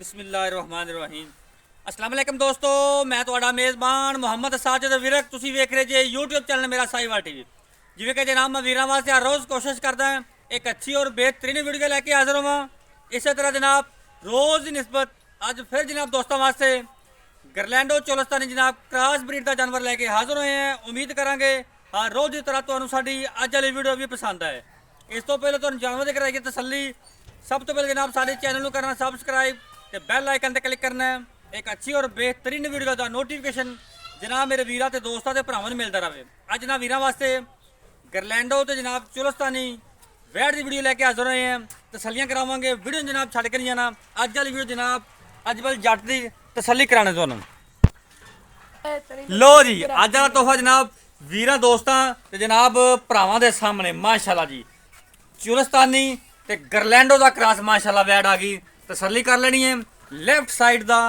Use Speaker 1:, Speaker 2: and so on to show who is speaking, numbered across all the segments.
Speaker 1: ਬਿਸਮਿਲ੍ਲਾਹਿਰਰਹਿਮਾਨਿਰਰਹੀਮ। अस्सलाम वालेकुम दोस्तों, मैं ਤੁਹਾਡਾ ਮੇਜ਼ਬਾਨ ਮੁਹੰਮਦ ਸਾਜਿਦ ਵਿਰਕ। ਤੁਸੀਂ ਵੇਖ ਰਹੇ ਜੇ YouTube ਚੈਨਲ ਮੇਰਾ ਸਾਈਵਾਲ ਟੀਵੀ। ਜਿਵੇਂ ਕਿ ਜਨਾਬ ਮੈਂ ਵੀਰਾਂ ਵਾਸਤੇ ਹਰ ਰੋਜ਼ ਕੋਸ਼ਿਸ਼ ਕਰਦਾ ਹਾਂ ਇੱਕ ਅੱਛੀ ਔਰ बेहतरीन ਵੀਡੀਓ ਲੈ ਕੇ ਹਾਜ਼ਰ ਹੋਵਾਂ। ਇਸੇ ਤਰ੍ਹਾਂ ਜਨਾਬ रोज़ की नस्बत अज फिर जनाब दोस्तों वास्ते गरलैंडो चोलस्तानी जनाब क्रॉस ब्रीड का जानवर लैके हाजिर होए हैं। उम्मीद करांगे हर रोज़ की तरह तुहानू साडी अज वाली वीडियो भी पसंद आए। इस तो पहले तुहानू जानवर की कराइए तसल्ली। सब तो पहले जनाब साडे चैनल को करना सबसक्राइब ते बैल आइकन ते क्लिक करना है। एक अच्छी और बेहतरीन वीडियो का नोटिफिकेशन जनाब मेरे वीरां ते दोस्तां ते भरावां नूं मिलदा रहे। अज जनाब वीरां वास्ते गरलैंडो ते जनाब चोलस्तानी वैट की वीडियो लैके हाजिर होए हैं। तसलियां करावांगे। वीडियो जनाब छड़ के नहीं जाना। अज वाली वीडियो जनाब अज वाल जट की तसली कराने तुहानू। लो जी अज वाला तोहफा जनाब वीरां दोस्तां ते जनाब भरावां दे सामने माशाअल्लाह जी चोलस्तानी ते गरलैंडो का क्रॉस माशाअल्लाह वैट आ गई। तसली कर लेनी है। लैफ्ट साइड का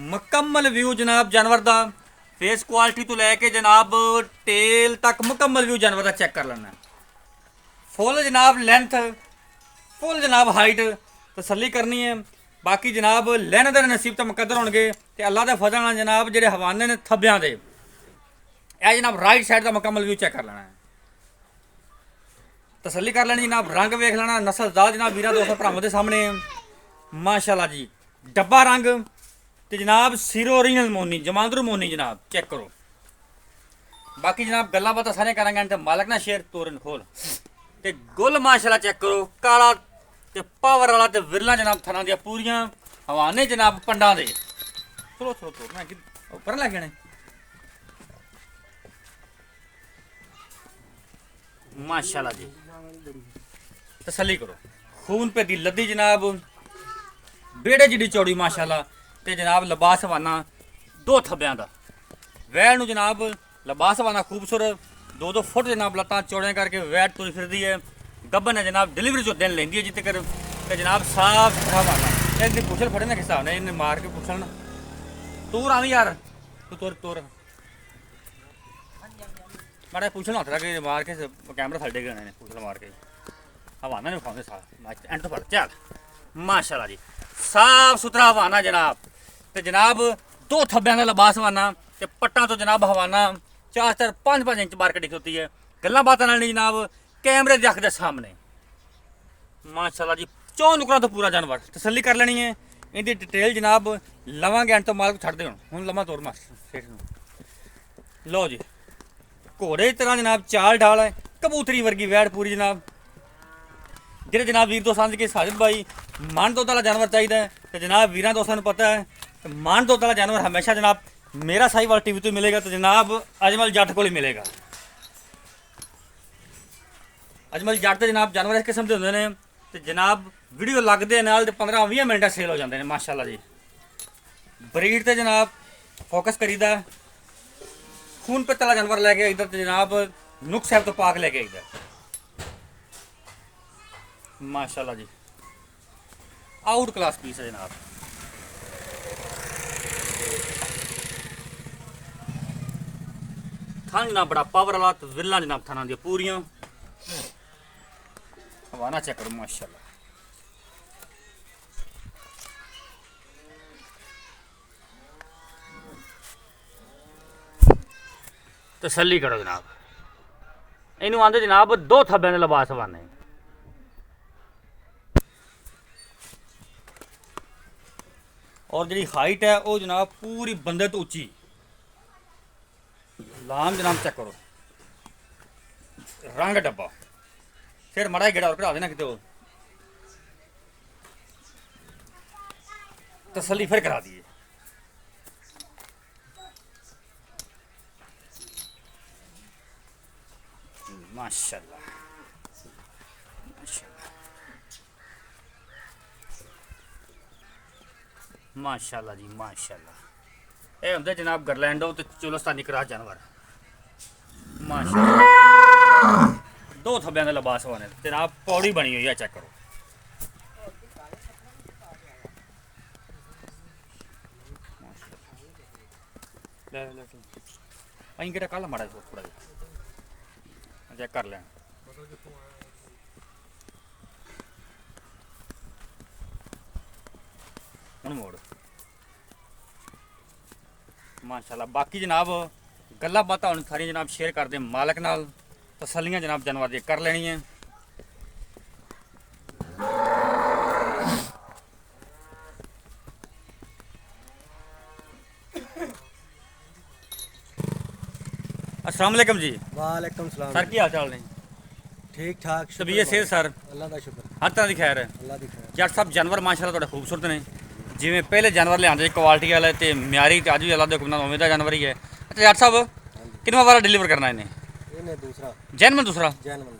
Speaker 1: मुकम्मल व्यू जनाब जानवर का फेस क्वालिटी तो लैके जनाब टेल तक मुकम्मल व्यू जानवर का चेक कर लेना। फुल जनाब लेंथ फुल जनाब हाइट तसली करनी है। बाकी जनाब लैन दे नसीब तो मुकद्दर होणगे ते अल्लाह दे फजल नाल जनाब जेडे हवाने ने थब्बियां दे ए जनाब राइट साइड का मुकम्मल व्यू चेक कर लेना है। तसली कर लेनी जनाब। रंग वेख लेना। नस्लदार जनाब वीरा दोस्तों भरावां दे सामने माशाअल्लाह जी डब्बा रंग ते जनाब सिरो ओरिजिनल मोनी जमांदरू मोनी जनाब चेक करो। बाकी जनाब गल्लां बातां सारियां करांगे ते मालक ना शेर तोरन खोल ते गुल माशाअल्लाह चेक करो। काला ते पावर वाला ते विरला जनाब थना दिया पूरियां हवाने जनाब पंडा दे। चलो चलो तो मैं ऊपर लग गए माशाअल्लाह जी। तसली करो। खून पे दी लद्दी जनाब बेड़े जिडी चौड़ी माशाअल्लाह ते जनाब लिबास हवाना दो थब्बियां दा वैल नू जनाब लिबास हवाना खूबसूरत 2-2 फुट जनाब लत्तां चौड़ियां करके वैट तुरी फिरदी है। गब्बन है जनाब डिलीवरी जो दिन लेंदी है जितने कर ते जनाब साफ सुथरा हवाना। इसकी पुछल फड़े ना किस हिसाब ने इन्हें मार के पुछल ना तूर आवी यार तू तुर तुर माड़ा पुछल हथ रख मार के कैमरा थल्ले गए पुछल मार के हवाना नहीं खाते साफ एंड तो फड़ चल माशाअल्लाह जी साफ सुथरा हवाना जनाब ते जनाब 2 थब्बियां का लिबास हवाना ते पट्टा तो जनाब हवाना 4-4 5-5 इंच मार्केट होती है। गल्लां बातां नाल नहीं जनाब कैमरे दे अख दे सामने माशाअल्लाह जी 4 नुकरां तो पूरा जानवर तसली कर लेनी है। इनकी डिटेल जनाब लवांगे एंड तो मालक छड़ दे हुण लम्मा तोर मार सेठ नूं। लो जी घोड़े की तरह जनाब चाल ढाल है कबूतरी वर्गी वैट पूरी जनाब जेह्ड़े जनाब वीर दोस्त समझ के साजिद भाई मन दुद्ध वाला जानवर चाहिए तो जनाब वीरां दोस्तां नूं पता है मन दुद्ध वाला जानवर हमेशा जनाब मेरा साहिवाल टीवी तो मिलेगा तो जनाब अजमल जट को ही मिलेगा। अजमल जट तो जनाब जानवर इस किस्म के होंगे ने तो जनाब वीडियो लगते नाल 15-20 मिनट सेल हो जाते हैं माशाअल्लाह जी। ब्रीड तो जनाब फोकस करीदा खून पित्त वाला जानवर लैके इधर तो जनाब नुक्स साहब तो पाक लैके इधर माशाअल्लाह जी आउट क्लास पीस है जनाब। थान जनाब बड़ा पावर वाला तो विरला जनाब थाना दिया पूरियां हवाना चेक करो माशाअल्लाह। तसली करो जनाब। इनू आंदे जनाब 2 थब्बे दे लिबास हवाने और जी हाइट है वो जनाब पूरी बंदे तो उची लाम जनाब चेक करो। रंग डब्बा फिर माड़ा गेड़ा और कढ़ा देना कितने तसली फिर करा दिए माशाअल्लाह माशाअल्लाह जी माशाअल्लाह। ये होंगे जनाब गरलैंडो तो चोलस्तानी क्रॉस जानवर माशाअल्लाह 2 थब्बियां का लिबास होने जनाब पौड़ी बनी हुई है चेक करो। अं कि कल माड़ा थोड़ा चेक कर लें ਹੁਣ ਮੋੜ ਮਾਸ਼ਾਅੱਲਾ। ਬਾਕੀ ਜਨਾਬ ਗੱਲਾਂ ਬਾਤਾਂ ਹੁਣ ਸਾਰੀਆਂ ਜਨਾਬ ਸ਼ੇਅਰ ਕਰਦੇ ਮਾਲਕ ਨਾਲ, ਤਸੱਲੀਆਂ ਜਨਾਬ ਜਾਨਵਰ ਦੀ ਕਰ ਲੈਣੀ ਹੈ। अस्सलाम वालेकुम जी।
Speaker 2: वालेकुम सलाम
Speaker 1: सर की हाल चाल ने?
Speaker 2: ठीक ठाक
Speaker 1: तबीयत सेहत सर
Speaker 2: अल्लाह ਦਾ ਸ਼ੁਕਰ
Speaker 1: हर तरह की खैर है?
Speaker 2: ਅੱਲਾਹ ਦੀ ਖੈਰ
Speaker 1: ਜੱਟ ਸਾਹਿਬ ਜਾਨਵਰ ਮਾਸ਼ਾਅੱਲਾ ਤੁਹਾਡੇ ਖੂਬਸੂਰਤ ਨੇ, ਜਿਵੇਂ ਪਹਿਲੇ ਜਾਨਵਰ ਲਿਆਂਦੇ ਕੁਆਲਿਟੀ ਵਾਲੇ ਤੇ ਮਿਆਰੀ ਤੇ ਅੱਜ ਵੀ ਅੱਲਾਹ ਦੇ ਹੁਕਮ ਨਾਲ ਉਵੇਂ ਦਾ ਜਾਨਵਰ ਹੀ ਹੈ। ਅੱਛਾ ਜੱਟ ਸਾਹਿਬ ਕਿੰਨਾ ਵਾਰ ਡਿਲੀਵਰ ਕਰਨਾ ਇਹਨੇ?
Speaker 2: ਇਹਨੇ ਦੂਸਰਾ
Speaker 1: ਜੈਨਮਨ ਦੂਸਰਾ
Speaker 2: ਜੈਨਵਨ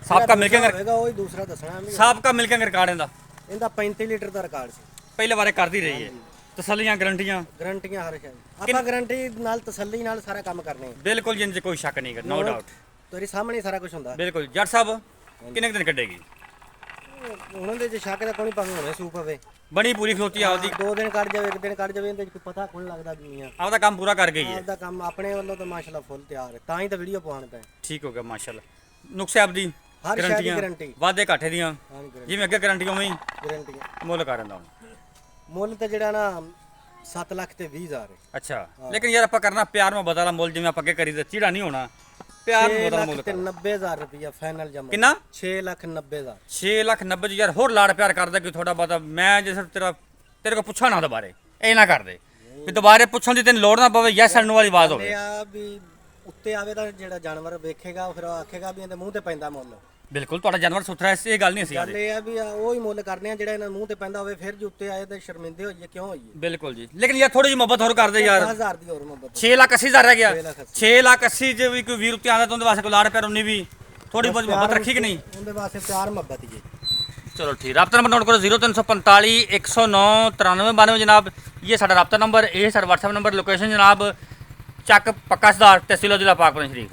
Speaker 1: ਸਾਬਕਾ ਮਿਲਕਿੰਗ
Speaker 2: ਹੋਵੇਗਾ ਉਹ ਹੀ ਦੂਸਰਾ ਦੱਸਣਾ ਵੀ
Speaker 1: ਸਾਬਕਾ ਮਿਲਕਿੰਗ ਰਿਕਾਰਡ ਇਹਦਾ
Speaker 2: ਇਹਦਾ 35 ਲੀਟਰ ਦਾ ਰਿਕਾਰਡ ਸੀ।
Speaker 1: ਪਹਿਲੇ ਵਾਰੇ ਕਰਦੀ ਰਹੀ ਹੈ, ਤਸੱਲੀਆਂ ਗਰੰਟੀਆਂ
Speaker 2: ਗਰੰਟੀਆਂ ਹਰ ਸ਼ੈ ਆਪਾਂ ਗਰੰਟੀ ਨਾਲ ਤਸੱਲੀ ਨਾਲ ਸਾਰਾ ਕੰਮ ਕਰਨੇ ਆ।
Speaker 1: ਬਿਲਕੁਲ ਜਿੰਨ 'ਚ ਕੋਈ ਸ਼ੱਕ ਨਹੀਂ ਹੈ, ਨੋ ਡਾਊਟ।
Speaker 2: ਤੇਰੇ ਸਾਹਮਣੇ ਹੀ ਸਾਰਾ ਕੁਝ ਹੁੰਦਾ।
Speaker 1: ਬਿਲकुल ਜੱਟ ਸਾਹਿਬ ਕਿੰਨੇ ਕੁ ਦਿਨ ਕੱਢੇਗੀ?
Speaker 2: ਉਹਨਾਂ ਦੇ ਜੇ ਸ਼ੱਕ ਦਾ ਕੋਈ ਭਾਵੇਂ ਹੋਣੇ ਸੂਪ ਪਵੇ
Speaker 1: ਬਣੀ ਪੂਰੀ ਖਲੋਤੀ ਆਪਦੀ
Speaker 2: 2 ਦਿਨ ਕੱਢ ਜਾਵੇ 1 ਦਿਨ ਕੱਢ ਜਾਵੇ ਇਹਦੇ ਚ ਕੋਈ ਪਤਾ ਕੋਈ ਲੱਗਦਾ ਦੁਨੀਆ
Speaker 1: ਆਪਦਾ ਕੰਮ ਪੂਰਾ ਕਰ ਗਈ ਹੈ।
Speaker 2: ਆਪਦਾ ਕੰਮ ਆਪਣੇ ਵੱਲੋਂ ਤਾਂ ਮਾਸ਼ਾਅੱਲਾ ਫੁੱਲ ਤਿਆਰ ਹੈ, ਤਾਂ ਹੀ ਤਾਂ ਵੀਡੀਓ ਪਾਉਣ ਪਏ।
Speaker 1: ਠੀਕ ਹੋ ਗਿਆ ਮਾਸ਼ਾਅੱਲਾ। ਨੁਕਸੇ ਆਪਦੀ
Speaker 2: ਹਰ ਸ਼ੈ ਦੀ
Speaker 1: ਗਰੰਟੀਆਂ
Speaker 2: ਗਰੰਟੀ
Speaker 1: ਵਾਧੇ ਘਾਟੇ ਦੀਆਂ
Speaker 2: ਹਾਂ
Speaker 1: ਜਿਵੇਂ ਅੱਗੇ ਗਰੰਟੀ ਉਵੇਂ ਹੀ
Speaker 2: ਗਰੰਟੀ
Speaker 1: ਮੁੱਲ ਕਰ ਦਿੰਦਾ ਹੁਣ।
Speaker 2: ਮੁੱਲ ਤਾਂ ਜਿਹੜਾ ਨਾ 7 ਲੱਖ ਤੇ 20 ਹਜ਼ਾਰ ਹੈ।
Speaker 1: ਅੱਛਾ ਲੇਕਿਨ ਯਾਰ ਆਪਾਂ ਕਰਨਾ ਪਿਆਰ ਮੁਹੱਬਤ ਵਾਲਾ ਮੁੱਲ, ਜਿਵੇਂ ਆਪਾਂ ਅੱਗੇ ਕਰੀ ਤੇ ਚੀੜਾ ਨਹੀਂ ਹੋਣਾ, ਪਿਆਰ
Speaker 2: 6
Speaker 1: ਮੁਹੱਬਤ ਵਾਲਾ
Speaker 2: ਲੱਖ
Speaker 1: ਮੁੱਲ
Speaker 2: ਤੇ
Speaker 1: ਕਰ।
Speaker 2: 90,000 ਰੁਪਇਆ ਫਾਈਨਲ ਜਮਾ।
Speaker 1: ਕਿੰਨਾ?
Speaker 2: 6 ਲੱਖ 90,000।
Speaker 1: 6 ਲੱਖ 90 ਜੀ ਯਾਰ ਹੋਰ ਲਾੜ ਪਿਆਰ ਕਰਦਾ ਕਿ ਥੋੜਾ ਬਹੁਤਾ। ਮੈਂ ਜੇ ਸਿਰਫ ਤੇਰੇ ਕੋਲ ਪੁੱਛਾ ਨਾ ਦੁਬਾਰੇ, ਇਹ ਨਾ ਕਰਦੇ ਵੀ ਦੁਬਾਰੇ ਪੁੱਛਣ ਦੀ ਤੈਨੂੰ ਲੋੜ ਨਾ ਪਵੇ, ਯੈਸ ਐਂਡ ਨੋ ਵਾਲੀ ਆਵਾਜ਼ ਹੋਵੇ।
Speaker 2: ਇਹ ਆ ਵੀ ਉੱਤੇ ਆਵੇ ਤਾਂ ਜਿਹੜਾ ਜਾਨਵਰ ਵੇਖੇਗਾ ਉਹ ਫਿਰ ਆਖੇਗਾ ਵੀ ਇਹਦੇ ਮੂੰਹ ਤੇ ਪੈਂਦਾ ਮੁੱਲ।
Speaker 1: ਬਿਲਕੁਲ ਤੁਹਾਡਾ ਜਾਨਵਰ ਸੁਥਰਾ ਹੈ, ਇਹ ਗੱਲ ਨਹੀਂ ਸੀ
Speaker 2: ਗੱਲ ਇਹ ਆ ਵੀ ਉਹ ਹੀ ਮੁੱਲ ਕਰਨੇ ਆ ਜਿਹੜਾ ਇਹਨਾਂ ਮੂੰਹ ਤੇ ਪੈਂਦਾ ਹੋਵੇ। ਫਿਰ ਜੇ ਉੱਤੇ ਆਏ ਤਾਂ ਸ਼ਰਮਿੰਦੇ ਹੋਈਏ, ਕਿਉਂ ਹੋਈਏ?
Speaker 1: ਬਿਲਕੁਲ ਜੀ। ਲੇਕਿਨ ਯਾਰ ਥੋੜੀ ਜਿਹੀ ਮੁਹੱਬਤ ਹੋਰ ਕਰਦੇ ਯਾਰ।
Speaker 2: 10,000 ਦੀ ਹੋਰ ਮੁਹੱਬਤ।
Speaker 1: 6 ਲੱਖ 80 ਹਜ਼ਾਰ ਰਹਿ ਗਿਆ।
Speaker 2: 6 ਲੱਖ 80।
Speaker 1: 6 ਲੱਖ 80 ਜੇ ਵੀ ਕੋਈ ਵੀਰ ਉੱਤੇ ਆਉਂਦਾ ਤਾਂ ਉਹਦੇ ਵਾਸਤੇ ਕੋਈ ਲਾੜ ਪਿਆਰ ਉਨੀ ਵੀ ਥੋੜੀ ਬਹੁਤ ਮੁਹੱਬਤ ਰੱਖੀ ਕਿ ਨਹੀਂ?
Speaker 2: ਉਹਦੇ ਵਾਸਤੇ ਪਿਆਰ ਮੁਹੱਬਤ ਹੀ ਹੈ।
Speaker 1: चलो ठीक, रब्ता नंबर नोट करो 0345 109 93 92 जनाब, ये साडा रब्ता नंबर, ये साडा व्हाट्सएप नंबर। लोकेशन जनाब चक पक्का सुधार तहसील जिला पाकपुर शरीफ।